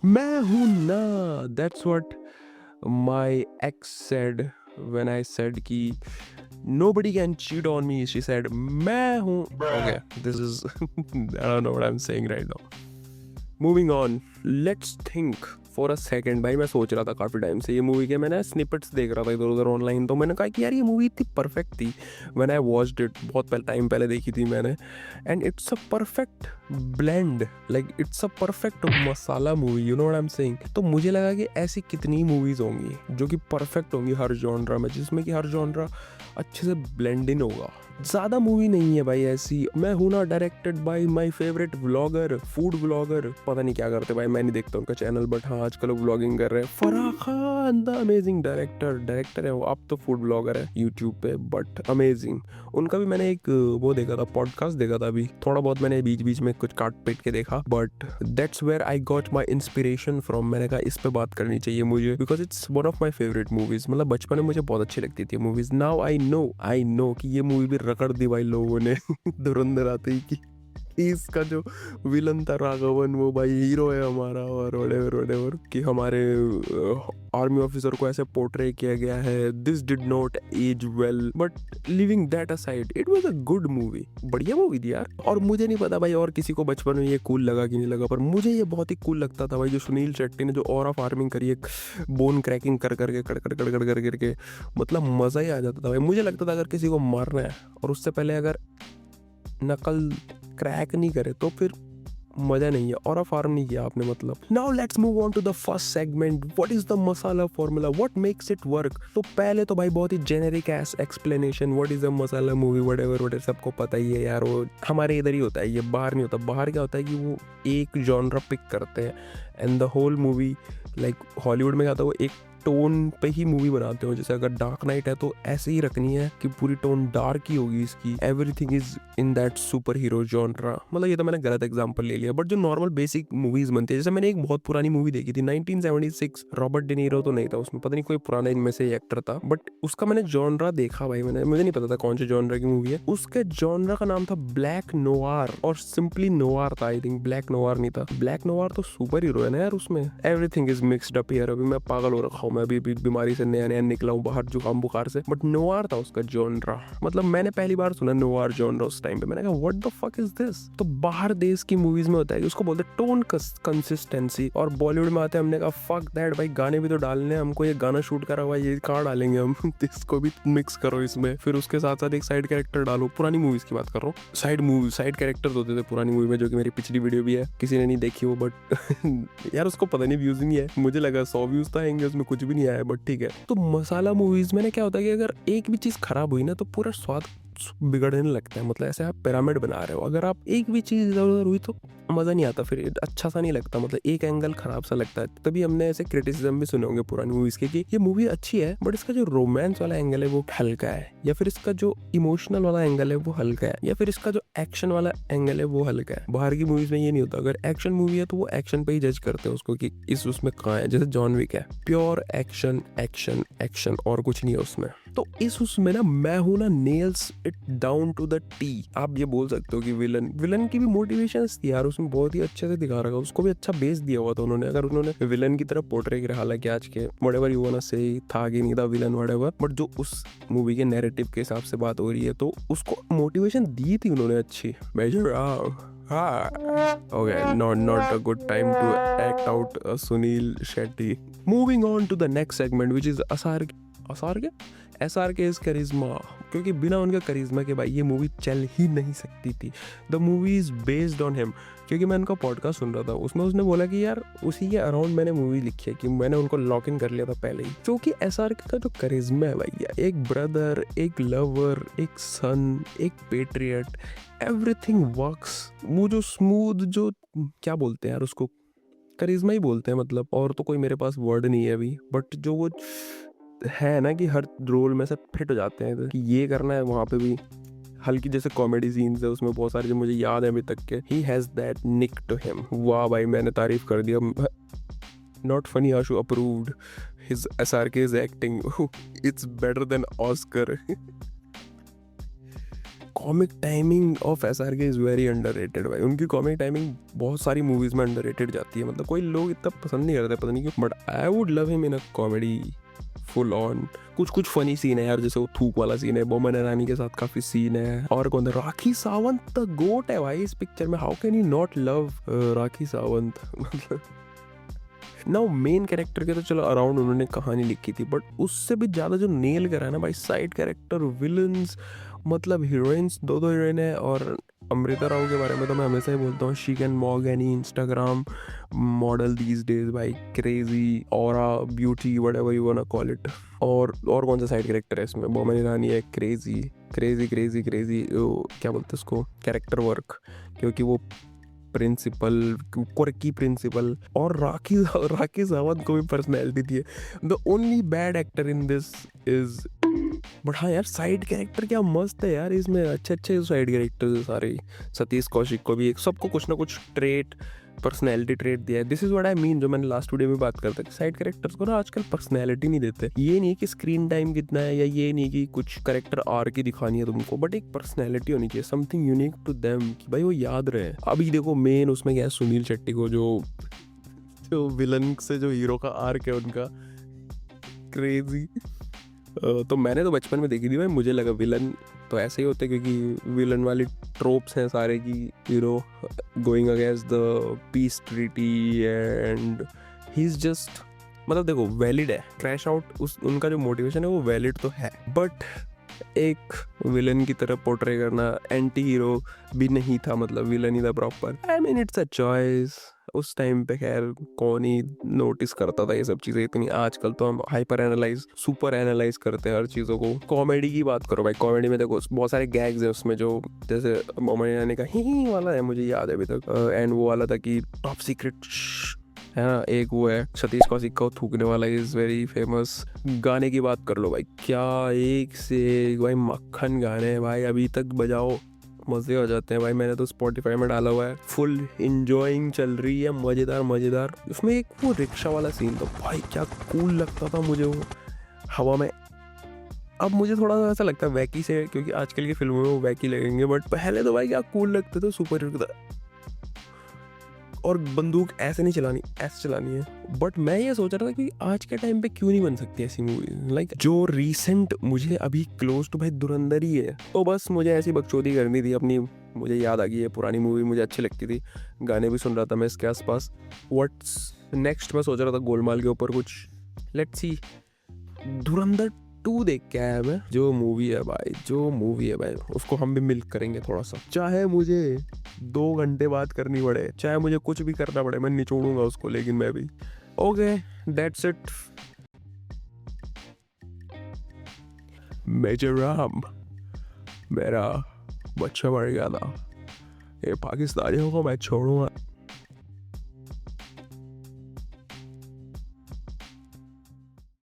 मैं हूं ना, that's what my ex said when I said कि nobody can cheat on me. She said मैं हूं. Okay, this is I don't know what I'm saying right now. Moving on, let's think for a second. भाई मैं सोच रहा था काफ़ी time से ये मूवी के, मैंने स्निपेट्स देख रहा था इधर उधर ऑनलाइन, तो मैंने कहा कि यार ये मूवी इतनी परफेक्ट थी. व्हेन आई वॉच्ड इट, बहुत पहले टाइम पहले देखी थी मैंने, and it's a perfect blend, like it's a perfect masala movie, you know what I am saying. तो मुझे लगा कि ऐसी कितनी मूवीज़ होंगी जो कि परफेक्ट होंगी हर जॉनरा में, जिसमें कि हर जॉनरा अच्छे से ब्लेंड इन होगा. ज़्यादा मूवी नहीं है भाई ऐसी. मैं हूं ना directed by my favourite vlogger, food vlogger, पता नहीं क्या करते भाई, मैं नहीं देखता उनका चैनल, बट हाँ आजकल वो व्लॉगिंग कर रहे हैं. Farah Khan the amazing director है वो, अब तो फूड व्लॉगर है यूट्यूब पे, बट अमेजिंग. उनका भी मैंने एक वो देखा था, पॉडकास्ट देखा था अभी, थोड़ा बहुत मैंने बीच बीच में कुछ काट पीट के देखा, but that's where I got my inspiration from. मैंने कहा इस पे बात करनी चाहिए मुझे, because it's one of my favourite movies. मतलब बचपन में मुझे बहुत अच्छी लगती थी मूवीज. नाउ आई नो कि ये मूवी भी रगड़ दी भाई लोगों ने धुरंधर आते ही कि इसका जो विलन था राघवन, वो भाई हीरो है हमारा, और वडेवर कि हमारे आर्मी ऑफिसर को ऐसे पोर्ट्रे किया गया है. This did not age well, but leaving that aside it was a good movie. बढ़िया मूवी थी यार. और मुझे नहीं पता भाई और किसी को बचपन में ये कूल लगा कि नहीं लगा, पर मुझे ये बहुत ही कूल लगता था भाई. जो सुनील शेट्टी ने जो ऑरा फार्मिंग करी, एक बोन क्रैकिंग कर करके कड़ करके, मतलब मज़ा ही आ जाता था भाई. मुझे लगता था अगर किसी को मारना है और उससे पहले अगर नकल क्रैक नहीं करे तो फिर मजा नहीं है. और फार्म नहीं किया आपने मतलब. Now let's move on to the first segment. What is the masala formula, what makes it work. तो पहले तो भाई बहुत ही generic as explanation, what is a masala movie, whatever सबको पता ही है यार. वो हमारे इधर ही होता है, ये बाहर नहीं होता. बाहर क्या होता है कि वो एक जॉनरा पिक करते हैं and the whole movie, like Hollywood में क्या होता है, वो एक टोन पे ही मूवी बनाते हो. जैसे अगर डार्क नाइट है तो ऐसे ही रखनी है कि पूरी टोन डार्क ही होगी इसकी. Everything is in that super hero genre. मतलब ये तो मैंने गलत एग्जांपल ले लिया, बट जो नॉर्मल बेसिक मूवीज बनती है, जैसे मैंने एक बहुत पुरानी मूवी देखी थी 1976, रॉबर्ट डिनीरो तो नहीं था उसमें, पता नहीं कोई पुराना इनमें से एक्टर था, बट उसका मैंने जॉनरा देखा भाई. मुझे नहीं पता था कौन से जॉनरा की मूवी है. उसके जॉनरा का नाम था ब्लैक नोवार, और सिंपली नोवार था. आई थिंक ब्लैक नोवार नहीं था. ब्लैक नोवार तो सुपर हीरो है ना यार उसमें. Everything is mixed up here. अभी मैं पागल हो रखा हूँ, मैं अभी बीमारी से नया नया निकला हूँ बाहर, जुकाम बुखार से. बट नोवार था उसका जॉनरा. मतलब मैंने पहली बार सुना नोवार जॉनरा उस टाइम पे. मैंने कहा what the fuck is this. तो बाहर देश की मूवीज में होता है कि उसको बोलते हैं टोन कंसिस्टेंसी, और बॉलीवुड में आते हैं हमने कहा फक दैट भाई, गाने भी तो डालने हैं हमको, ये गाना शूट करा हुआ ये कहाँ डालेंगे हम इसको भी मिक्स करो इसमें, फिर उसके साथ साथ एक साइड कैरेक्टर डालो. पुरानी मूवीज की बात कर रहा हूँ. साइड कैरेक्टर्स होते थे पुरानी मूवी में, जो कि मेरी पिछली वीडियो भी है, किसी ने नहीं देखी वो, बट यार उसको पता नहीं व्यूज नहीं है. मुझे लगा 100 व्यूज तो आएंगे, उसमें कुछ भी नहीं आया, बट ठीक है. तो मसाला मूवीज में क्या होता है कि अगर एक भी चीज खराब हुई ना तो पूरा स्वाद बिगड़ने लगता है. मतलब ऐसे आप पिरामिड बना रहे हो, अगर आप एक भी चीज इधर उधर हुई तो मजा नहीं आता, फिर अच्छा सा नहीं लगता. मतलब एक एंगल खराब सा लगता है. तभी हमने ऐसे क्रिटिसिज्म भी सुने होंगे पुरानी मूवीज के कि ये मूवी अच्छी है बट इसका जो रोमांस वाला एंगल है वो हल्का है, या फिर इसका जो इमोशनल वाला एंगल है वो हल्का है, या फिर इसका जो एक्शन वाला एंगल है वो हल्का है. बाहर की मूवीज में ये नहीं होता. अगर एक्शन मूवी है तो वो एक्शन पे ही जज करते हैं उसको कि इस उसमें कहाँ है. जैसे जॉन विक है, प्योर एक्शन एक्शन एक्शन और कुछ नहीं है उसमें. तो इस उसमें ना मैं हूं ना nails it down to the T. आप ये बोल सकते हो कि विलन की भी मोटिवेशंस थी यार उसमें, बहुत ही अच्छे से दिखा रखा. उसको भी अच्छा बेस दिया हुआ था उन्होंने. अगर उन्होंने विलन की तरफ पोर्ट्रे किया, हालांकि आज के व्हाटएवर यू वांट टू से था कि नहीं था विलन व्हाटएवर, बट जो उस मूवी के नैरेटिव के हिसाब से बात हो रही है तो उसको मोटिवेशन दी थी उन्होंने अच्छी. Major okay, not a good time to act out Sunil Shetty. Moving on to the next segment, which is SRK is करिश्मा. क्योंकि बिना उनके करिश्मा के भाई ये मूवी चल ही नहीं सकती थी. The movie is based on him. क्योंकि मैं उनका पॉडकास्ट सुन रहा था, उसमें उसने बोला कि यार उसी के अराउंड मैंने मूवी लिखी है, कि मैंने उनको लॉक इन कर लिया था पहले ही. क्योंकि SRK का जो करिश्मा है भैया, एक ब्रदर, एक लवर, एक सन, एक पेट्रियट, एवरीथिंग वर्क्स. वो जो स्मूथ, जो क्या बोलते हैं यार उसको, करिश्मा ही बोलते हैं मतलब, और तो कोई मेरे पास वर्ड नहीं है अभी, बट जो वो है ना कि हर रोल में से फिट हो जाते हैं कि ये करना है. वहाँ पे भी हल्की जैसे कॉमेडी सीन्स है उसमें बहुत सारे जो मुझे याद है अभी तक के. He has that nick to him. वाह भाई मैंने तारीफ कर दिया. Not funny Ashu approved. His SRK's acting, it's better than Oscar. Comic timing of SRK is very underrated भाई। उनकी कॉमिक टाइमिंग बहुत सारी मूवीज़ में अंडररेटेड जाती है, मतलब कोई लोग इतना पसंद नहीं करते, पता नहीं क्यों, but I would love him in a comedy full on. कुछ फनी सीन है यार, जैसे वो थूक वाला सीन है, बोमन ईरानी के साथ काफी सीन है। और कौन था, राखी सावंत द गोट है भाई इस पिक्चर में। How can you not love Rakhi Sawant. मतलब नाउ मेन कैरेक्टर के तो चलो अराउंड उन्होंने कहानी लिखी थी, बट उससे भी ज्यादा जो नेल करा है ना भाई, साइड कैरेक्टर, विलन्स, मतलब हीरोइंस, दो हीरोइन है। और अमृता राव के बारे में तो मैं हमेशा ही बोलता हूँ, she can mog any Instagram model these days भाई, crazy aura beauty whatever you want to call it. और कौन सा साइड कैरेक्टर है इसमें, बोमन ईरानी है, क्रेजी क्रेजी क्रेजी क्रेजी, क्या बोलते हैं उसको, कैरेक्टर वर्क, क्योंकि वो प्रिंसिपल, क्वर्की प्रिंसिपल। और राखी सावंत को भी पर्सनैलिटी थी। The only bad actor in this is, but हाँ यार साइड कैरेक्टर क्या मस्त है यार इसमें, अच्छे अच्छे साइड कैरेक्टर्स सारे। सतीश कौशिक को भी एक, सबको कुछ ना कुछ ट्रेट, पर्सनैलिटी ट्रेट दिया है। This is what I mean, जो मैंने लास्ट वीडियो में बात करता कि साइड कैरेक्टर्स को ना आजकल पर्सनैलिटी नहीं देते। ये नहीं कि स्क्रीन टाइम कितना है, या ये नहीं कि कुछ कैरेक्टर आर की दिखानी है तुमको, बट एक पर्सनैलिटी होनी चाहिए, समथिंग यूनिक टू देम, कि भाई वो याद रहे। अभी देखो मेन उसमें क्या है, सुनील शेट्टी को जो विलन से जो हीरो का आर्क है उनका, क्रेजी। तो मैंने तो बचपन में देखी थी भाई, मुझे लगा विलन तो ऐसे ही होते, क्योंकि विलन वाली ट्रोप्स हैं सारे की, hero going against the peace treaty and he is just, मतलब देखो वैलिड है, क्रैश आउट उस उनका जो मोटिवेशन है वो वैलिड तो है, बट एक विलन की तरह पोर्ट्रे करना, एंटी हीरो भी नहीं था, मतलब विलन ही था proper. I mean it's a choice. उस टाइम पे खैर कौन ही नोटिस करता था ये सब चीजें इतनी, आजकल तो हम हाइपर एनालाइज, सुपर एनालाइज करते हैं हर चीज़ों को। कॉमेडी की बात करो भाई, कॉमेडी में देखो बहुत सारे गैग्स हैं उसमें, जो जैसे मोमन ने का ही वाला है, मुझे याद है अभी तक, एंड वो वाला था कि टॉप सीक्रेट है ना, एक वो है सतीश कौशिक का थूकने वाला, इज वेरी फेमस। गाने की बात कर लो भाई, क्या एक से एक भाई मक्खन गाने हैं भाई, अभी तक बजाओ मज़े हो जाते हैं भाई। मैंने तो स्पॉटिफाई में डाला हुआ है, फुल इंजॉइंग चल रही है, मज़ेदार मज़ेदार। उसमें एक वो रिक्शा वाला सीन था भाई, क्या कूल लगता था मुझे वो हवा में। अब मुझे थोड़ा सा ऐसा लगता है वैकी से, क्योंकि आजकल की फिल्मों में वो वैकी लगेंगे, बट पहले तो भाई क्या कूल लगते थे, सुपर हिट था। और बंदूक ऐसे नहीं चलानी, ऐसे चलानी है। बट मैं ये सोच रहा था कि आज के टाइम पे क्यों नहीं बन सकती ऐसी मूवी, लाइक जो रीसेंट मुझे अभी क्लोज टू भाई धुरंधर ही है। तो बस मुझे ऐसी बकचोदी करनी थी अपनी, मुझे याद आ गई है पुरानी मूवी, मुझे अच्छी लगती थी, गाने भी सुन रहा था मैं इसके आसपास। व्हाट्स नेक्स्ट मैं सोच रहा था गोलमाल के ऊपर कुछ, लेट्स सी। धुरंधर 2 देख के आया मैं, जो मूवी है भाई उसको हम भी मिल्क करेंगे थोड़ा सा, चाहे मुझे 2 घंटे बात करनी पड़े, चाहे मुझे कुछ भी करना पड़े, मैं निचोड़ूंगा उसको, लेकिन मैं भी। Okay that's it. Major Ram, मेरा बच्चा मर गया था, ये पाकिस्तानियों को मैं छोड़ूंगा।